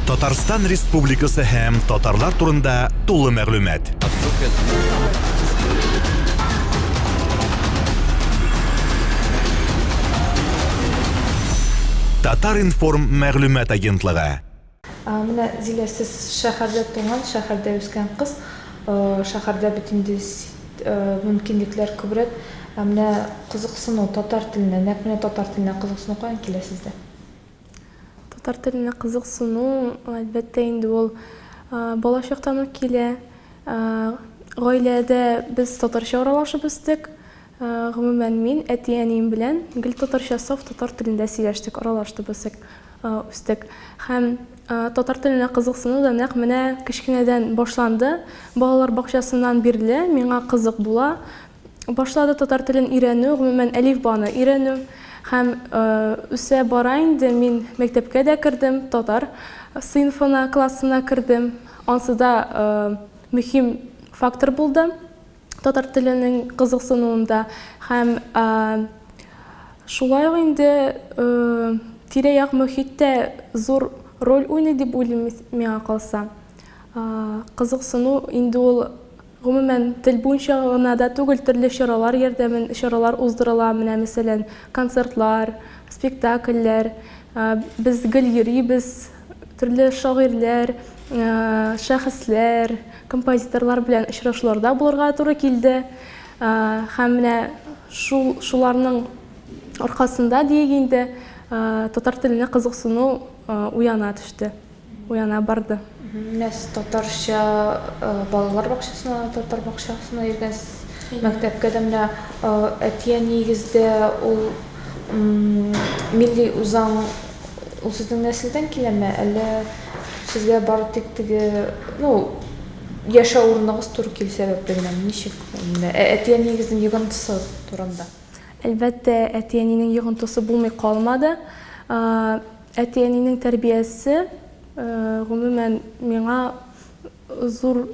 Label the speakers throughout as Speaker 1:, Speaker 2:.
Speaker 1: Татарстан Республикасы һәм татарлар турында тулы мәгълүмат. Татар информ мәгълүмат агентлыгы.
Speaker 2: Менә Зилә, сез шәһәрдә туган, шәһәрдә үскән кыз, шәһәрдә бит инде мөмкинлекләр күбрәк. Менә кызыксыну татар теленә, нәкъ менә татар теленә кызыксыну каян килә сездә?
Speaker 3: Татар теленә кызыксыну, әлбәттә инде ул бала чактан ук килә. Гаиләдә без татарча аралашып үстек. Гомумән мин әти-әнием белән гел татарча саф татар телендә сөйләштек, аралашып үстек. Һәм татар теленә кызыксыну да нәкъ менә кечкенәдән башланды. Балалар бакчасыннан бирле миңа кызык була. Башлады татар телен өйрәнү, гомумән әлифбаны өйрәнү. Һәм үсә бара инде мин мәктәпкә дә кердем, татар сыйныфына, классына кердем. Ансы да мөһим фактор булды татар теленең кызыксынуында. Һәм шулай ук инде тирә-як мөхиттә зур роль уйный дип уйлыйм миңа калса. Кызыксыну инде ул гомумән тел буенча гына да түгел, төрле чаралар уздырыла, менә мәсәлән концертлар, спектакльләр, без гел йөрибез, төрле шагыйрьләр, шәхесләр, композиторлар белән очрашуларда булырга туры килде. Һәм менә шуларның аркасында диек инде татар теленә кызыксыну уяна төште, уяна барды.
Speaker 2: Менә татарча балалар бакчасына, татар бакчасына йөргәнсез, мәктәпкә дә менә әтия нигездә ул милли үзаң ул сезнең нәселдән киләме, әллә сезгә бары тик теге, яшәү урыныгыз туры килсә бәйләнә, ничек? Әтия нигезнең йогынтысы турында.
Speaker 3: Әлбәттә, әти-әнинең йогынтысы булмый калмады. Әти-әнинең тәрбиясе гомумән миңа зур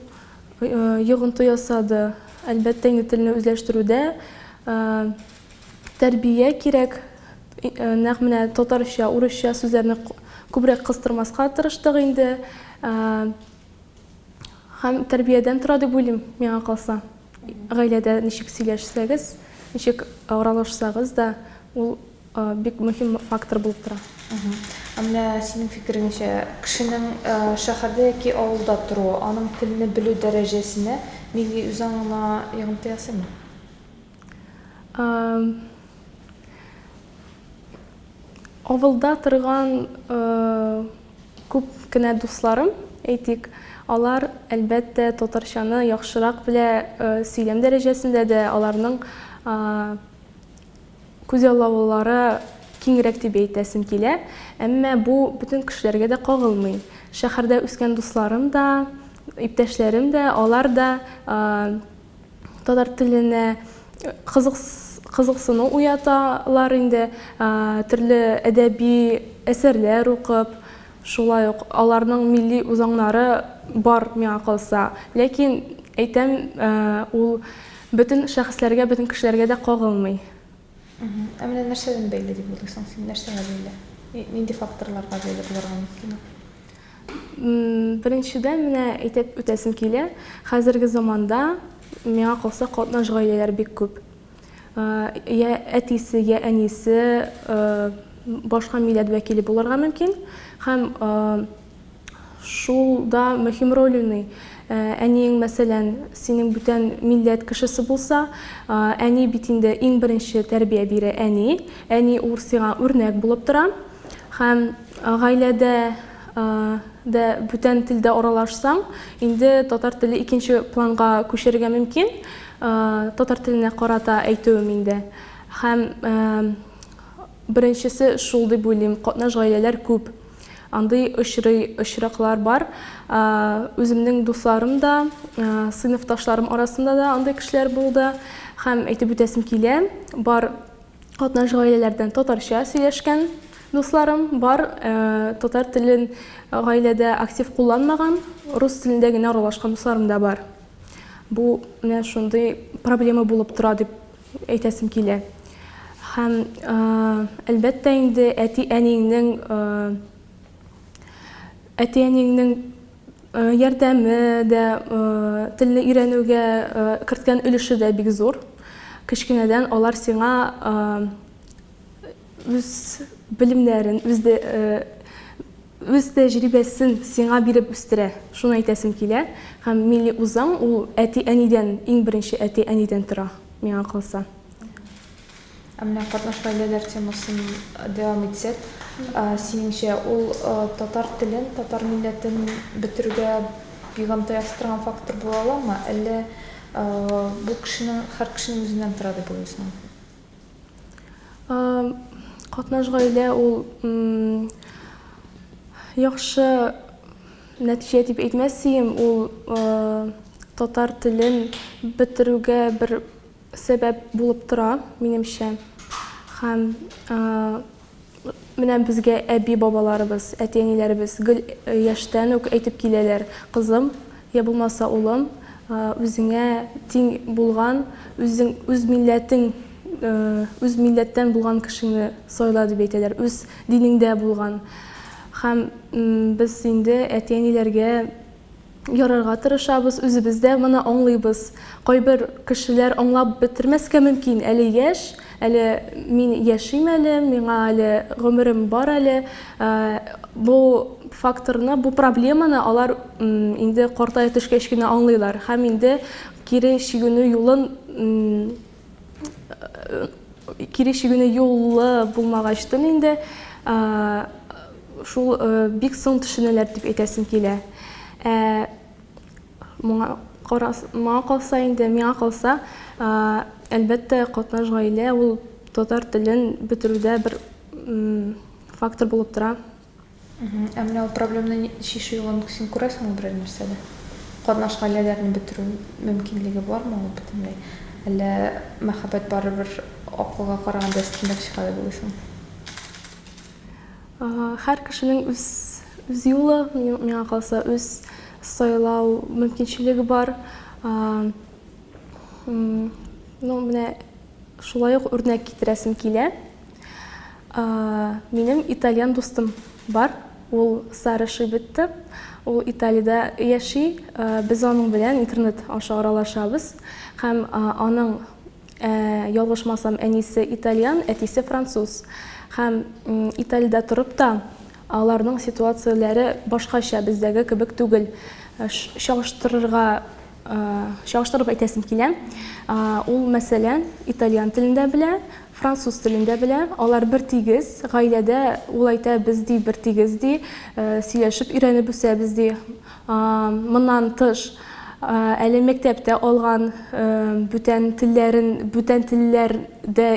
Speaker 3: йогынты ясады. Әлбәттә, инде телне үзләштерүдә тәрбия кирәк. Нәкъ менә татарча, урысча сүзләрне күбрәк кыстырмаска тырыштык инде. Һәм тәрбиядән тора дип уйлыйм миңа калса. Гаиләдә ничек сөйләшсәгез, ничек аралашсагыз да, ул бик мөһим фактор булып тора.
Speaker 2: Менә синең фикереңчә, кешенең шәһәрдә яки авылда торуы, аның телне белү дәрәҗәсенә милли үзаңына йогынты ясыймы?
Speaker 3: Авылда торган күп кенә дусларым, әйтик, алар әлбәттә татарчаны яхшырак белә, сөйләм дәрәҗәсендә дә аларның күзаллаулары киңрәк дип әйтәсем килә. Әмма бу бөтен кешеләргә дә кагылмый. Шәһәрдә үскән дусларым да, иптәшләрем дә, алар да татар теленә кызыксыну уяталар инде, төрле әдәби әсәрләр укып, шулай ук аларның милли үзаңнары бар миңа калса. Ләкин әйтәм, ул бөтен шәхесләргә, бөтен кешеләргә дә кагылмый.
Speaker 2: Менә нәрсәдән бәйле дип уйлыйсың син? Нәрсәгә бәйле? Нинди факторларга бәйле булырга мөмкин?
Speaker 3: Беренчедән менә әйтеп үтәсем килә, хәзерге заманда миңа калса катнаш гаиләләр бик күп. Я әтисе, я әнисе башка милләт вәкиле булырга мөмкин. Һәм шулда мөһим роль уйный. Әниең, мәсәлән, синең бүтән милләт кешесе булса, әни бит инде иң беренче тәрбия бирә әни. Әни ул сиңа үрнәк булып тора. Һәм гаиләдә дә бүтән телдә аралашсаң, инде татар теле икенче планга күчәргә мөмкин. Татар теленә карата әйтүем инде. Һәм беренчесе шул дип уйлыйм, катнаш гаиләләр күп. Андый очраклар бар. Үземнең дусларым да, сыйныфташларым арасында да андый кешеләр булды. Һәм әйтеп үтәсем килә, бар катнаш гаиләләрдән татарча сөйләшкән дусларым бар, татар телен гаиләдә актив кулланмаган, рус телендә генә аралашкан дусларым да бар. Бу менә шундый проблема булып тора дип әйтәсем килә. Һәм әлбәттә инде әти-әнинең әтиәнеңнең ярдәме дә телне өйрәнүгә керткән өлеше дә бик зур. Кечкенәдән алар сиңа үз белемнәрен, үз тәҗрибәсен сиңа биреп үстерә. Шуны әйтәсем килә. Һәм милли үзаң ул әти-әнидән, иң беренче әти-әнидән тора, миңа калса.
Speaker 2: Менә катнаш гаиләләр темасын дәвам итсәк, синеңчә ул татар телен, татар милләтен бетерүгә бигам таястырган фактор була аламы, әллә бу һәр кешенең үзеннән тора дип уйлыйсың?
Speaker 3: Катнаш гаилә ул яхшы нәтиҗә дип әйтмәсем, ул татар телен бетерүгә бер сәбәп булып тора, минемчә. Һәм менә безгә әби-бабаларыбыз, әти-әниләребез гел яшьтән үк әйтеп киләләр: "Кызым, я булмаса улым, үзеңә тиң булган, үз милләттән булган кешене сайла" дип әйтәләр, үз динеңдә булган. Һәм без инде әти-әниләргә ярарга тырышабыз, үзебез дә моны аңлыйбыз. Кайбер кешеләр аңлап бетермәскә мөмкин, әле яшь, әле мин яшим әле, миңа әле гомерем бар әле. Бу факторны, бу проблеманы алар инде картая төшкәч кенә аңлыйлар. Һәм инде кире чигенү юлы булмагачтын инде шул бик соң төшенәләр дип әйтәсем килә. Миңа калса, әлбәттә, катнаш гаилә ул татар телен бетерүдә бер фактор булып тора.
Speaker 2: Менә ул проблеманы шишу юлын син күрәсеңме берәр нәрсәдә? Катнаш гаиләләрне бетерү мөмкинлеге бармы ул бөтенләй? Әллә мәхәббәт барыбер акылга караганда өстенлек чыга дип уйлыйсың?
Speaker 3: Һәр кешенең үз юлы, миңа калса, үз сайлау мөмкинчелеге бар. Менә шулай ук үрнәк китерәсем килә. Минем итальян дустым бар, ул Сара Шибетте. Ул Италиядә яши. Без аның белән интернет аша аралашабыз. Һәм аның, ялгышмасам, әнисе итальян, әтисе француз. Һәм Италиядә торып та аларның ситуацияләре башкача, бездәге кебек түгел. Чагыштырып әйтәсем килә. Ул, мәсәлән, итальян телендә белә, француз телендә белә. Алар бер тигез, гаиләдә ул әйтә, без ди бер тигез ди, сөйләшеп өйрәнеп үсәбез ди. Моннан тыш, әле мәктәптә алган бүтән телләрдә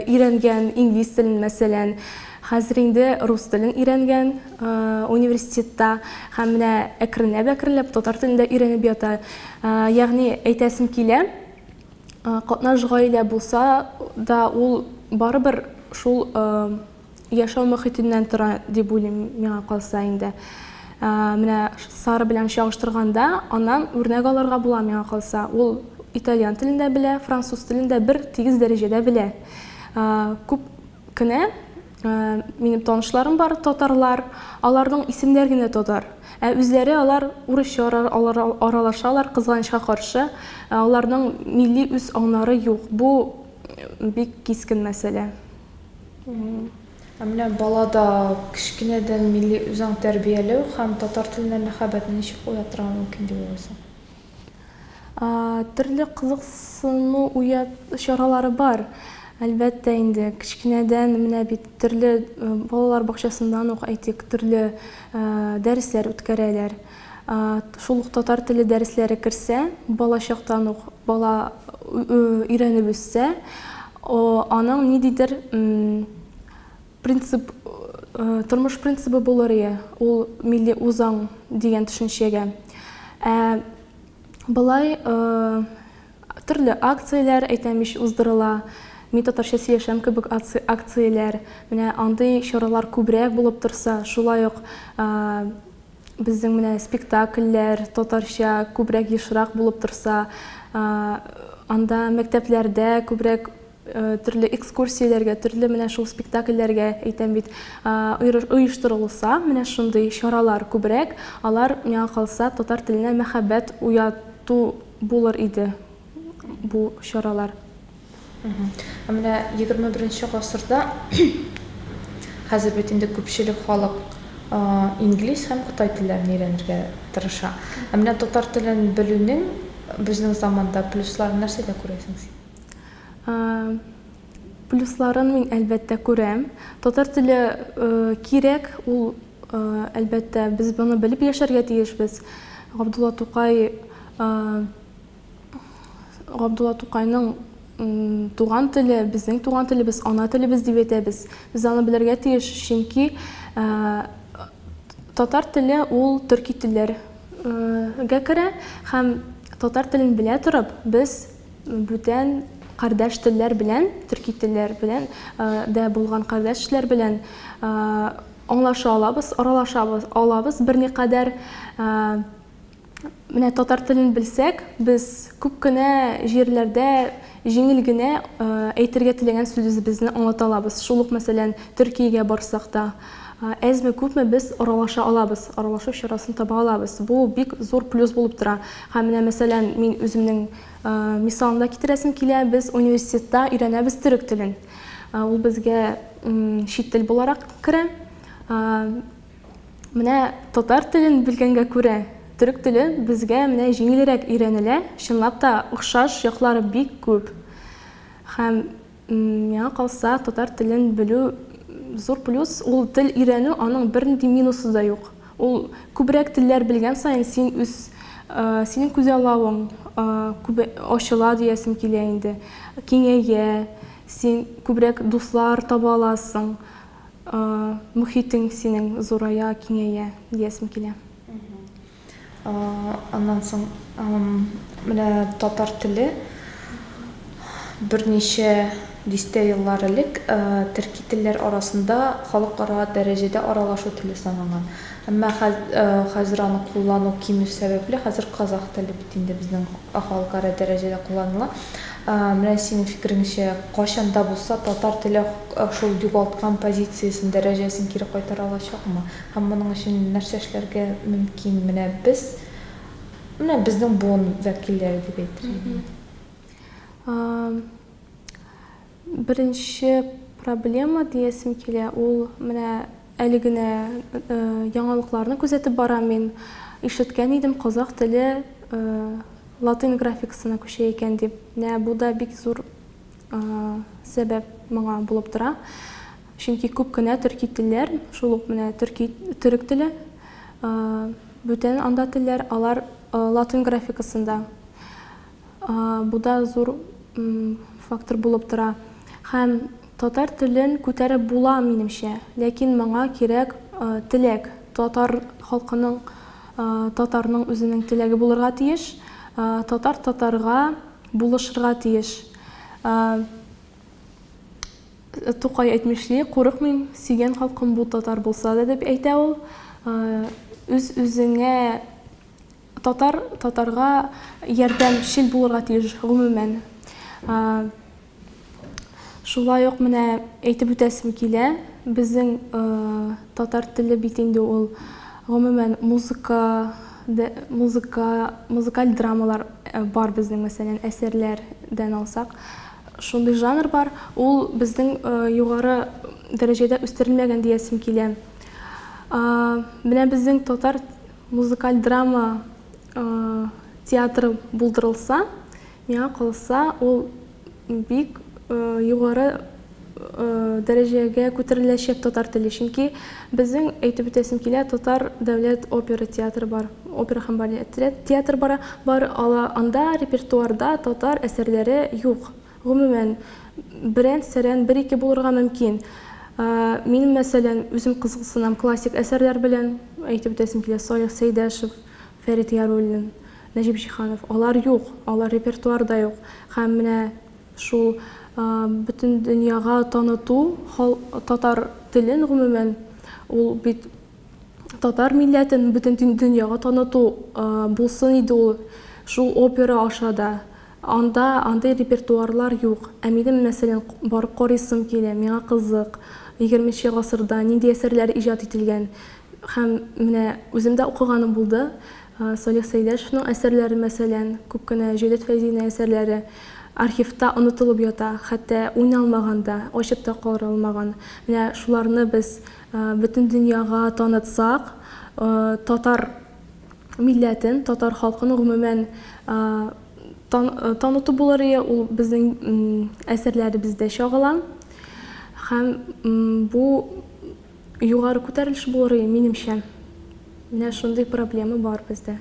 Speaker 3: өйрәнгән инглиз телен, мәсәлән, хәзер инде рус телен өйрәнгән университетта, һәм менә әкренләп татар телендә өйрәнеп ята. Ягъни әйтәсем килә, катнаш гаилә булса да ул барыбер шул яшәү мөхитеннән тора дип уйлыйм, миңа калса инде. Менә Сара белән чагыштырганда, аннан үрнәк алырга була, миңа калса. Ул итальян телендә белә, француз телендә бер тигез дәрәҗәдә белә. Күп кенә минем танышларым бар, татарлар, аларның исемнәре генә татар. Үзләре алар урысча аралашалар, кызганычка каршы. Аларның милли үз аңнары юк. Бу бик кискен мәсьәлә.
Speaker 2: Менә балада кичкенәдән милли үзаң тәрбияләү һәм татар теленә мәхәббәтне ничек уятырга мөмкин дип уйлыйсың?
Speaker 3: Төрле кызыксыну чаралары бар. Әлбәттә, инде кичкенәдән менә бит төрле балалар бакчасыннан ук әйтик, төрле дәресләр үткәрәләр. Шул ук татар теле дәресләре керсә, бала чактан ук бала өйрәнеп үссә, аның ниндидер принцип, тормыш принципы булыр иде, ул милли үзаң дигән төшенчәгә. Былай төрле акцияләр әйтәмиш уздырыла. Мин татарча сөйләшәм кебек акцияләр. Менә андый чаралар күбрәк булып торса, шулай ук безнең менә спектакльләр татарча күбрәк ешрак булып торса, анда мәктәпләрдә күбрәк төрле экскурсияләргә, төрле менә шул спектакльләргә әйтәм бит, оештырылса, менә шундый чаралар күбрәк, алар миңа калса татар теленә мәхәббәт уяту булыр иде бу чаралар.
Speaker 2: Менә 21 гасырда хәзер бит инде күпчелек халык инглиз һәм кытай телләрен өйрәнергә тырыша. Менә татар телен белүнең безнең заманда плюсларын нәрсәдә күрәсең син?
Speaker 3: Плюсларын мин әлбәттә күрәм. Татар теле кирәк, ул әлбәттә без буны белеп яшәргә тиешбез. Габдулла Тукайның туган теле, безнең туган телебез, ана телебез дип әйтәбез. Без аны белергә тиеш, чөнки татар теле ул төрки телләргә керә һәм татар телен белә торып, біз бүтән кардәш телләр белән, төрки телләр белән дә булган кардәшләр белән аңлаша алабыз, аралаша алабыз. Берникадәр менә татар телен белсәк, без күп кенә җирләрдә җиңел генә әйтергә теләгән сүзебезне аңлата алабыз. Шул ук мәсәлән, Төркиягә барсак та, әзме күпме без аралаша алабыз, аралашу чарасын таба алабыз. Бу бик зур плюс булып тора. Һәм менә мәсәлән, мин үземнең мисалымда китерәсем килә, без университетта өйрәнәбез төрек телен. Ул безгә чит тел буларак керә. Менә татар телен белгәнгә күрә, төрек теле безгә менә җиңелрәк өйрәнелә. Чынлап та охшаш яклары бик күп. Һәм миңа калса татар телен белү зур плюс, ул тел өйрәнү, аның бернинди минусы да юк. Ул күбрәк телләр белгән саен синең күзаллавың ачыла диясем килә инде. Киңәя, син күбрәк дуслар таба аласың, мөхитең синең зурая, киңәя диясем килә.
Speaker 2: Аннан соң менә татар теле берничә дистә еллар элек төрки телләр арасында халыкара дәрәҗәдә аралашу теле саналган. Әмма хәзер аны куллану кимү сәбәпле хәзер казах теле бит инде безнең халыкара дәрәҗәдә кулланыла. Менә синең фикериңчә, кайчанда булса татар теле шул югалткан позициясен, дәрәҗәсен кире кайтара алачакмы? Һәм моның өчен нәрсә эшләргә мөмкин? Менә безнең буын вәкилләре дип әйтергә.
Speaker 3: Беренче проблема диясем килә, ул менә әле генә яңалыкларны күзәтеп барам мин. Ишеткән идем, казах теле латин графикасына күчә икән дип. Бу да бик зур сәбәп моңа булып тора. Чөнки күп кенә төрки телләр, шул ук менә төрек теле, бүтән анда телләр, алар латин графикасында. Бу да зур фактор булып тора. Һәм татар телен күтәреп була минемчә, ләкин моңа кирәк теләк. Татар халкының, татарның үзенең теләге булырга тиеш, татарга булышырга тиеш. Тукай әйтмешли, курыкмыйм, сөйгән халкым бу татар булса да дип әйтә ул. Үз-үзеңә татарга ярдәмчел булырга тиеш гомумән. Шулай ук менә әйтеп үтәсем килә, безнең татар теле бит инде ул гомумән музыкаль драмалар бар безнең, мәсәлән, әсәрләрдән алсак. Шундый жанр бар, ул безнең югары дәрәҗәдә үстерелмәгән диясем килә. Менә безнең татар музыкаль драма театры булдырылса, миңа калса, ул бик югары дәрәҗәгә күтәреләчәк татар теле. Чөнки безнең әйтеп үтәсем килә, татар дәүләт опера театры бар, опера һәм балет театры бар, анда репертуарда татар әсәрләре юк. Гомумән, берән-сәрән, бер-ике булырга мөмкин. Мин, мәсәлән, үзем кызыксынам классик әсәрләр белән, әйтеп үтәсем килә, Салих Сәйдәшев, Фәрит Яруллин, Нәҗип Җиһанов, алар юк, алар репертуарда юк. Һәм менә шул бөтен дөньяга таныту татар телен гомумән, ул бит татар милләтен бөтен дөньяга таныту булсын иде ул шул опера аша да, андай репертуарлар юк. Ә минем мәсәлән барып карыйсым килә, миңа кызык. 20-нче гасырда нинди әсәрләр иҗат ителгән. Һәм менә үзем дә укыганым булды. Салих Сәйдәшевнең әсәрләре мәсәлән, күп кенә Җәүдәт Фәйзинең әсәрләре архивта онытылып ята, хәтта уйналмаганда, ачып та каралмаган. Менә шуларны без бөтен дөньяга танытсак, татар милләтен, татар халкын гомумән таныту булыр иде, ул безнең әсәрләребездә чагыла. Һәм бу югары күтәрелеш булыр иде минемчә. Менә шундый проблема бар бездә.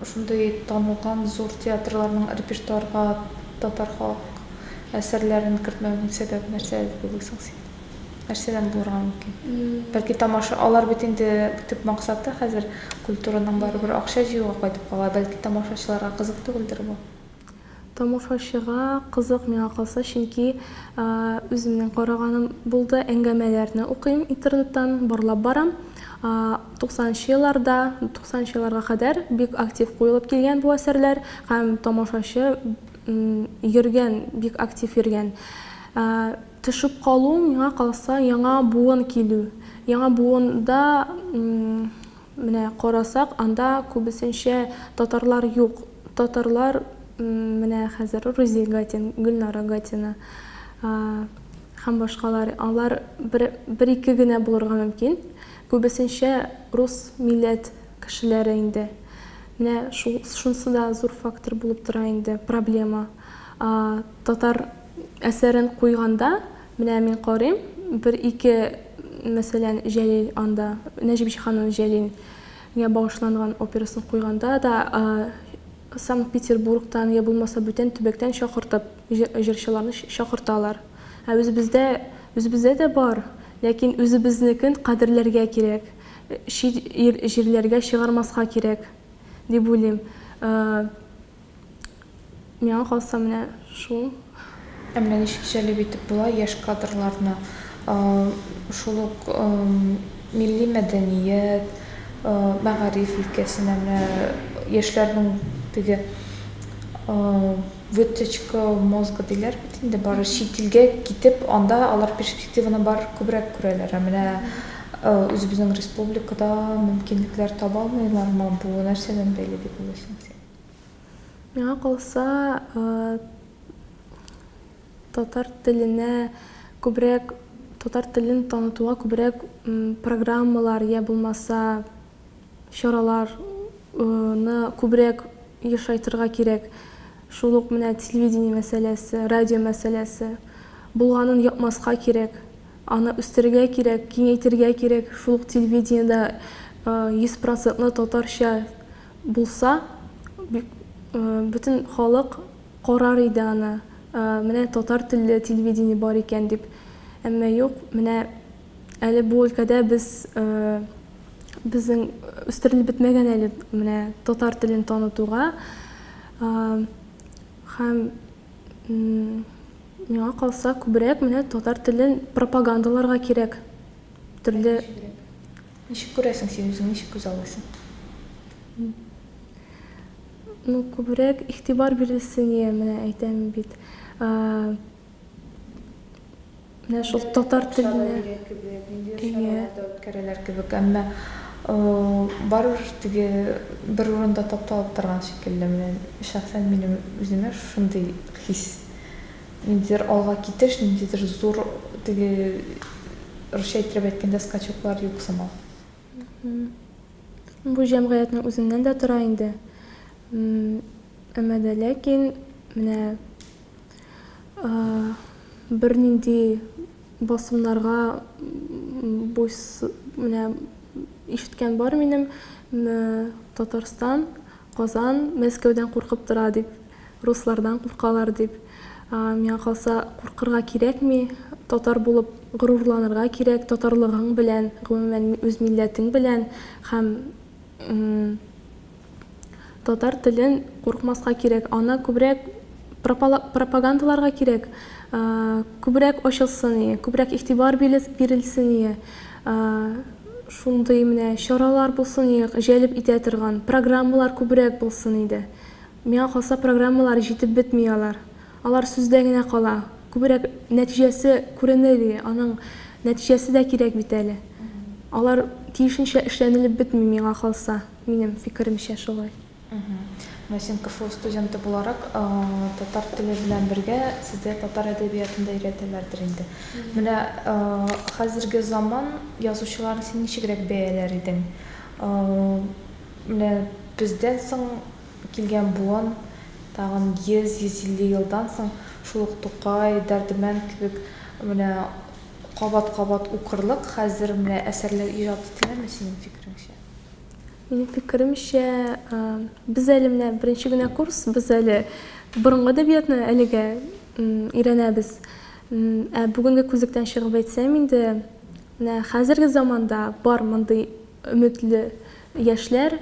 Speaker 2: Шундай танылган зур театрларның репертуарга татар халык әсәрләрен кертмәүнең сәбәбе нәрсә дип уйлыйсың син? Нәрсәдән булырга мөмкин? Бәлки тамаша, алар бит инде төп максаты хәзер культураның барыбер акча җыюга кайтып кала. Бәлки тамашачыларга кызык түгелдер бу.
Speaker 3: Тамашачыга кызык миңа калса, чөнки үземнең караганым булды, әңгәмәләрне укыйм интернеттан, барлап барам. 90-нчы елларга кадәр бик актив куелып килгән бу әсәрләр һәм тамашачы йөргән, бик актив йөргән. Төшеп калу миңа калса яңа буын килү. Яңа буында менә карасак, анда күбесенчә татарлар юк. Татарлар менә хәзер Рузия Гатин, Гөлнара Гатина һәм башкалар, алар бер-ике генә булырга мөмкин. Күбесенчә рус милләт кешеләре инде. Менә шунысы да зур фактор булып тора инде, проблема. Татар әсәрен куйганда, менә мин карыйм, бер-ике мәсәлән Җәлил анда, Нәҗип Җиһанның Җәлилгә багышланган операсын куйганда да Санкт-Петербургтан я булмаса бүтән төбәктән чакыртып җырчыларны чакырталар. Үзебездә дә бар. Ләкин үзебезнекен кадерләргә кирәк, җирләргә чыгармаска кирәк, дип уйлыйм. Миңа калса менә шул.
Speaker 2: Менә ничек җәлеп итеп була яшь кадрларны, шул ук милли мәдәният, мәгариф өлкәсенә менә яшьләрнең теге вытечка мозга диләр бит инде, бары чит илгә китеп, анда алар перспективаны бар күбрәк күрәләр. Менә үзебезнең республикада мөмкинлекләр таба алмыйлармы, бу нәрсәдән бәйле дип уйлыйсың син?
Speaker 3: Миңа калса, татар теленә күбрәк, татар телен танытуга күбрәк программалар я булмаса чараларны күбрәк ешайтырга кирәк. Шул ук менә телевидение мәсьәләсе, радио мәсьәләсе булганын япмаска кирәк. Аны үстерергә кирәк, киңәйтергә кирәк. Шул ук телевидениедә 100% татарча булса, бөтен халык карар иде аны. Менә татар телле телевидение бар икән дип. Әмма юк, менә әле бу өлкәдә безнең үстерелеп бетмәгән әле менә татар телен танытуга. Һәм миңа калса күбрәк менә татар телен пропагандаларга кирәк. Төрле
Speaker 2: Ничек күрәсең син үзең, ничек күз аласың?
Speaker 3: Күбрәк игътибар бирелсен, менә әйтәм бит. Менә шул татар теленә
Speaker 2: үткәрәләр кебек, әмма барыр теге бер урында тапталып торган шикелле. Менә шәхсән минем үземә шундый хис. Ниндидер алга китеш, ниндидер зур теге русча итеп әйткәндә скачоклар юк сымал.
Speaker 3: Бу җәмгыятьнең үзеннән дә тора инде. Әмма дә ләкин менә бернинди басымнарга менә ишеткән бар минем, Татарстан, Казан, Мәскәүдән куркып тора дип, руслардан куркалар дип. Миңа калса куркырга кирәкми, татар булып горурланырга кирәк, татарлыгың белән, гомумән үз милләтең белән һәм татар телен куркмаска кирәк. Аны күбрәк пропагандаларга кирәк. Күбрәк ачылсын, күбрәк игътибар бирелсен. Шундый менә чаралар булсын, җәлеп итә торган программалар күбрәк булсын иде. миңа калса программалар җитеп бетми алар. Алар сүздә генә кала. Күбрәк нәтиҗәсе күренер, аның нәтиҗәсе дә кирәк бит әле. Алар тиешенчә эшләнелеп бетми миңа калса, минем фикеремчә шулай.
Speaker 2: Син КФУ студенты буларак, татар теле белән бергә сездә татар әдәбиятын да өйрәтәләрдер инде. Менә хәзерге заман язучыларын син ничегрәк бәяләр идең? Менә бездән соң килгән буын, тагын 100-150 елдан соң шул ук Тукай, Дәрдемән кебек менә кабат-кабат укырлык хәзер менә әсәрләр иҗат ителәме синең фикереңчә?
Speaker 3: Минем фикеремчә, без әле менә беренче генә курс, без әле борынгы әдәбиятны әлегә өйрәнәбез. Бүгенге күзлектән чыгып әйтсәм инде, менә хәзерге заманда бар мондый өметле яшьләр,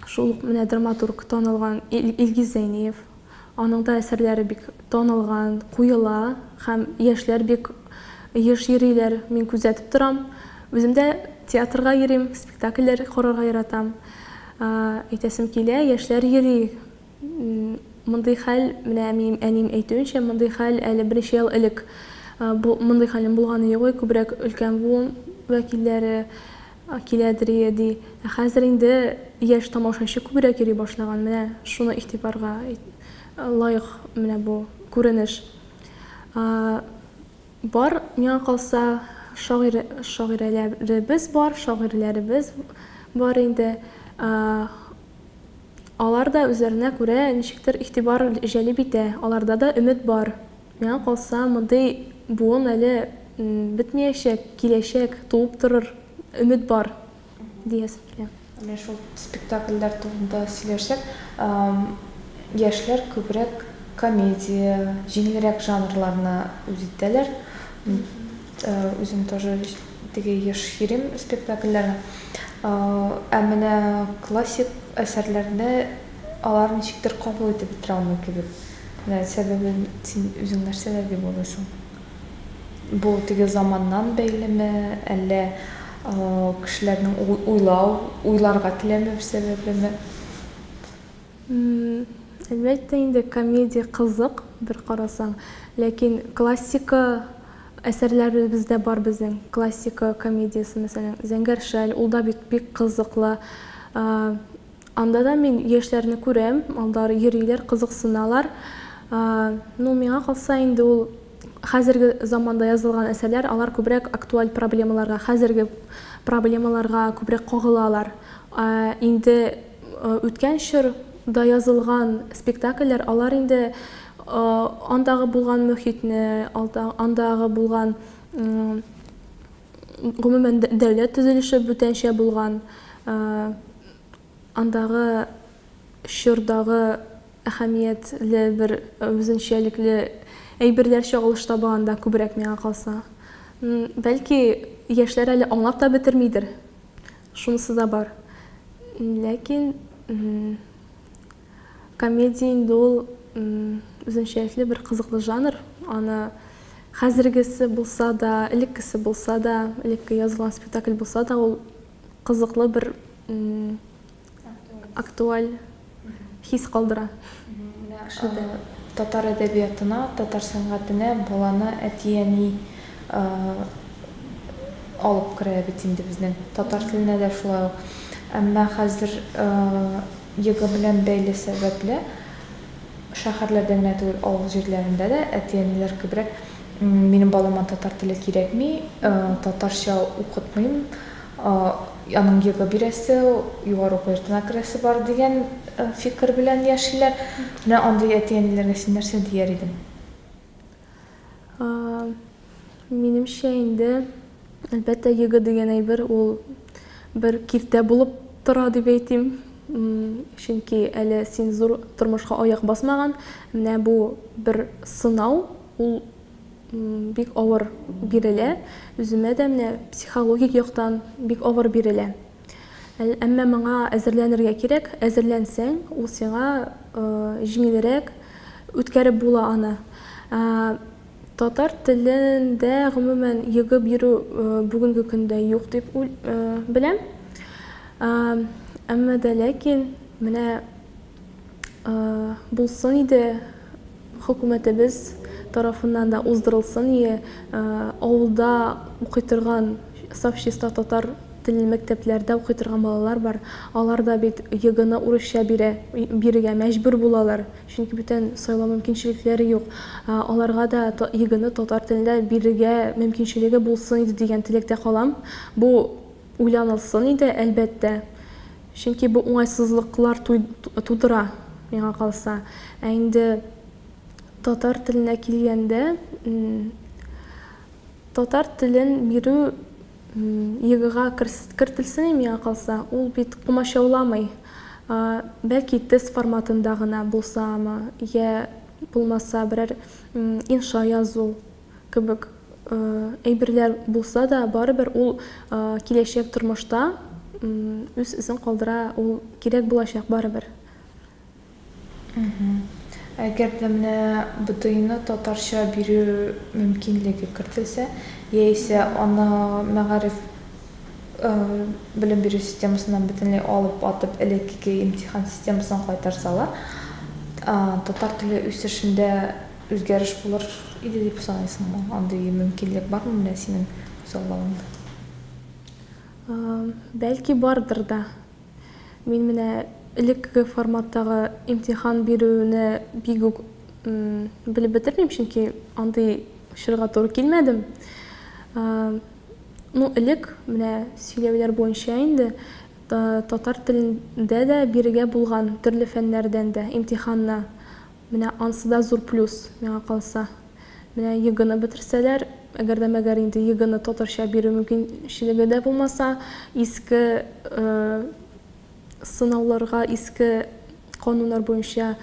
Speaker 3: шул менә драматург танылган Илгиз Зәйниев, аның да әсәрләре бик танылган, куела һәм яшьләр бик еш йөриләр, мин күзәтеп торам. Үзем дә театрга йөрим, спектакльләр карарга яратам. Әйтәсем килә, яшьләр йөри. Мондый хәл, менә минем әним әйтүенчә, мондый хәл әле беренче ел элек мондый хәлем булганы юк, күбрәк өлкән буын вәкилләре киләдер ди. Хәзер инде яшь тамашачы күбрәк йөри башлаган. Менә шуны игътибарга лаек менә бу күренеш. Бар, миңа калса шагыйрәләребез бар инде. Алар да үзләренә күрә ничектер игътибар җәлеп итә. Аларда да өмет бар. Миңа калса мондый буын әле бетмәячәк, киләчәк, туып торыр өмет бар диясем килә.
Speaker 2: Менә шул спектакльләр турында сөйләшсәк, яшьләр күбрәк комедия, җиңелрәк жанрларны үз итәләр. Үзем тоже теге яшь йөрим спектакльләрне. Менә классик әсәрләрне алар ничектер кабул итеп бетерә алмый кебек. Менә сәбәбен син үзең нәрсәләр дип уйлыйсың? Бу теге заманнан бәйлеме, әллә кешеләрнең уйларга теләмәү сәбәбеме?
Speaker 3: Әлбәттә инде комедия кызык бер карасаң, ләкин классика әсәрләре бездә бар безнең. Классика комедиясе, мәсәлән, Зәңгәр шәл, ул да бик кызыклы. Анда да мин яшьләрне күрәм, алар йөриләр, кызыксыналар. Миңа калса инде ул хәзерге заманда язылган әсәрләр, алар күбрәк актуаль проблемаларга, хәзерге проблемаларга күбрәк кагылалар. Инде үткән чорда язылган спектакльләр, алар инде андагы булган мөхитне, андагы булган гомумән дәүләт төзелеше бүтәнчә булган, андагы чордагы әһәмиятле бер үзенчәлекле әйберләр чагылыш табганда күбрәк миңа калса. Бәлки яшьләр әле аңлап та бетермидер. Шунысы да бар. Ләкин комедия инде ул үзенчәлекле бер кызыклы жанр. Аны хәзергесе булса да, элеккесе булса да, элекке язылган спектакль булса да, ул кызыклы бер актуаль хис калдыра.
Speaker 2: Татар әдәбиятына, татар сәнгатенә баланы әти-әни алып керә бит инде безнең. Татар теленә дә шулай. Әмма хәзер йөгы белән бәйле сәбәпле шәһәрләрдә генә түгел, авыл җирләрендә дә әти-әниләр күбрәк минем балама татар теле кирәкми, татарча укытмыйм, аның йөгы бирәсе, югары уку йортына керәсе бар дигән фикер белән яшиләр. Менә андый әти-әниләргә син нәрсә дияр идең?
Speaker 3: Минемчә инде, әлбәттә, йөгы дигән әйбер ул бер киртә булып тора дип әйтим. Чөнки әле син зур тормышка аяк басмаган. Менә бу бер сынау, ул бик авыр бирелә. Үземә дә менә психологик яктан бик авыр бирелә. Әмма моңа әзерләнергә кирәк. Әзерләнсәң, ул сиңа җиңелрәк үткәреп була аны. Татар телендә гомумән йөгы бирү бүгенге көндә юк дип беләм. Әмма дә ләкин менә булсын иде, хөкүмәтебез тарафыннан да уздырылсын иде, авылда укый торган саф чиста татар телле мәктәпләрдә укый торган балалар бар. Алар да бит егыны урысча бирергә мәҗбүр булалар, чөнки бүтән сайлау мөмкинчелекләре юк. Аларга да егыны татар телендә бирергә мөмкинчелеге булсын иде дигән теләктә калам. Бу уйланылсын иде, әлбәттә. Чөнки бу уңайсызлыклар тудыра, миңа калса. Инде татар теленә килгәндә, татар телен бирү егыга кертелсен, миңа калса, ул бит кумачауламый. Бәлки тест форматында гына булсамы, я булмаса берәр инша язу кебек әйберләр булса да, барыбер ул киләчәк тормышта үз изен калдыра, ул кирәк булачак барыбер.
Speaker 2: Әгәр дә менә БТИны татарча бирү мөмкинлеге кертелсә, яисә аны мәгариф белем бирү системасыннан бөтенләй алып атып элекке имтихан системасын кайтарсалар, татар теле үсешендә үзгәреш булыр иде дип саныйсыңмы? Андый мөмкинлек бармы менә синең күзаллавыңда?
Speaker 3: Бәлки бардыр да. Мин менә элекке форматтагы имтихан бирүне бик үк белеп бетермим, чөнки андый чорга туры килмәдем. Элек менә сөйләүләр буенча инде татар телендә дә бирергә булган төрле фәннәрдән дә имтиханна менә ансы да зур плюс, миңа калса. Менә егыны бетерсәләр, әгәр дә мәгәр инде егыны татарча бирү мөмкинчелеге дә булмаса, иске сынауларга, иске кануннар буенча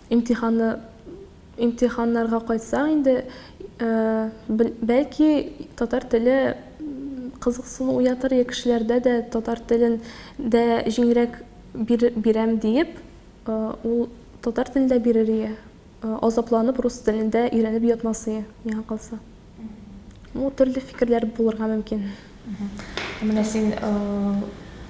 Speaker 3: имтиханнарга кайтсак инде, бәлки татар теле кызыксыну уятыр кешеләрдә дә, татар телен дә җиңрәк бирәм диеп, ул татар телендә бирергә азапланып рус телендә өйрәнеп ятмасы, миңа калса. Төрле фикерләр булырга мөмкин.
Speaker 2: Менә син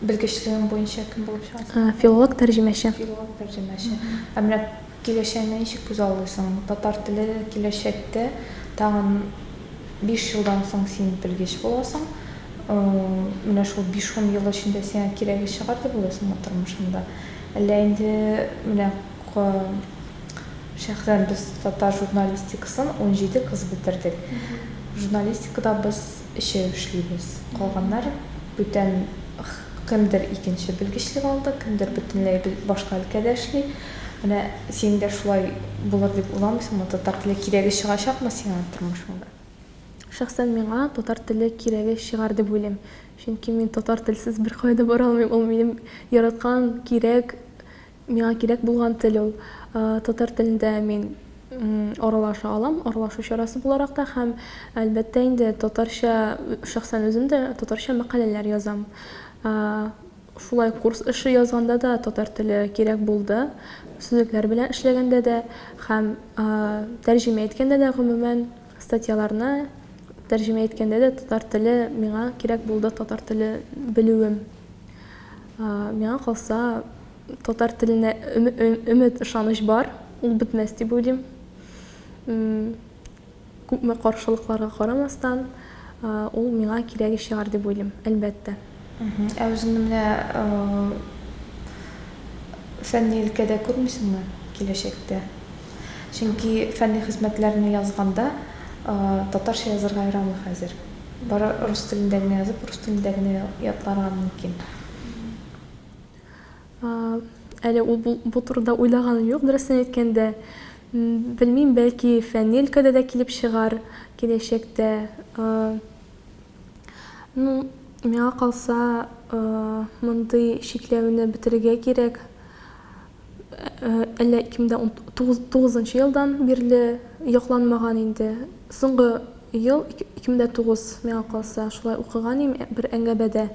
Speaker 2: белгечлегең буенча кем булып чыгасың?
Speaker 3: Филолог, тәрҗемәче.
Speaker 2: Филолог, тәрҗемәче. Менә киләчәкне ничек күзаллыйсың? Татар теле киләчәктә тагын 5 елдан соң син белгеч буласың. Менә шул 5-10 ел эчендә сиңа кирәге чыгар дип уйлыйсыңмы тормышыңда? Әллә инде менә шәхсән без татар журналистикасын 17 кыз бетердек. Журналистикада без эче эшлибез. Калганнар бүтән кемдер икенче белгечлек алды, кемдер бөтенләй башка өлкәдә эшли. Менә син дә шулай булыр дип уйламыйсыңмы? Татар теле кирәге чыгачакмы сиңа тормышыңда?
Speaker 3: Шәхсән миңа татар теле кирәге чыгар дип уйлыйм. Чөнки мин татар телсез бер кайда бара алмыйм. Ул минем яраткан миңа кирәк булган тел ул. Татар телендә мин аралаша алам, аралашу чарасы буларак та һәм әлбәттә инде татарча, шәхсән үзем дә татарча мәкаләләр язам. Шулай курс эше язганда да татар теле кирәк булды. Сүзлекләр белән эшләгәндә дә һәм тәрҗемә иткәндә дә гомумән статьяларны тәрҗемә иткәндә дә татар теле миңа кирәк булды, татар теле белүем. Миңа калса татар теленә өмет, ышаныч бар, ул бетмәс дип уйлыйм. Күпме каршылыкларга карамастан, ул миңа кирәге чыгар дип уйлыйм, әлбәттә.
Speaker 2: Үзеңне менә фәнни өлкәдә күрмисеңме киләчәктә? Чөнки фәнни хезмәтләрне язганда татарча язырга ярамый хәзер. Бары рус телендә генә язып, рус телендә генә ятларга мөмкин.
Speaker 3: Әле ул бу турыда уйлаганым юк, дөресен әйткәндә. Белмим, бәлки фәнни өлкәдә дә килеп чыгар киләчәктә. Миңа калса, мондый чикләүне бетерергә кирәк. Әллә 2009 елдан бирле якланмаган инде. Соңгы ел 2009 миңа калса шулай укыган идем бер әңгәмәдә.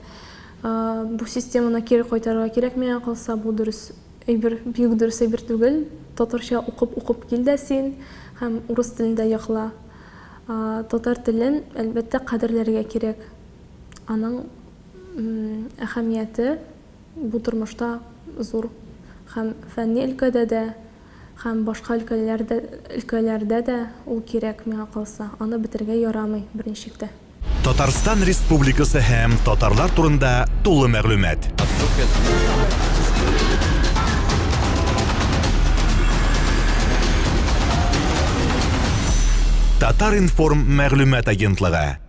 Speaker 3: Бу системаны кире кайтарырга кирәк, миңа калса бу дөрес әйбер, бик дөрес әйбер түгел. Татарча укып кил дә син һәм урыс телендә якла. Татар телен әлбәттә кадерләргә кирәк. Аның әһәмияте бу тормышта зур. һәм фәнни өлкәдә дә, һәм башка өлкәләрдә дә ул кирәк миңа калса. Аны бетергә ярамый берничектә.
Speaker 1: Татарстан Республикасы һәм татарлар турында тулы мәгълүмат. Татар информ мәгълүмат агентлыгы.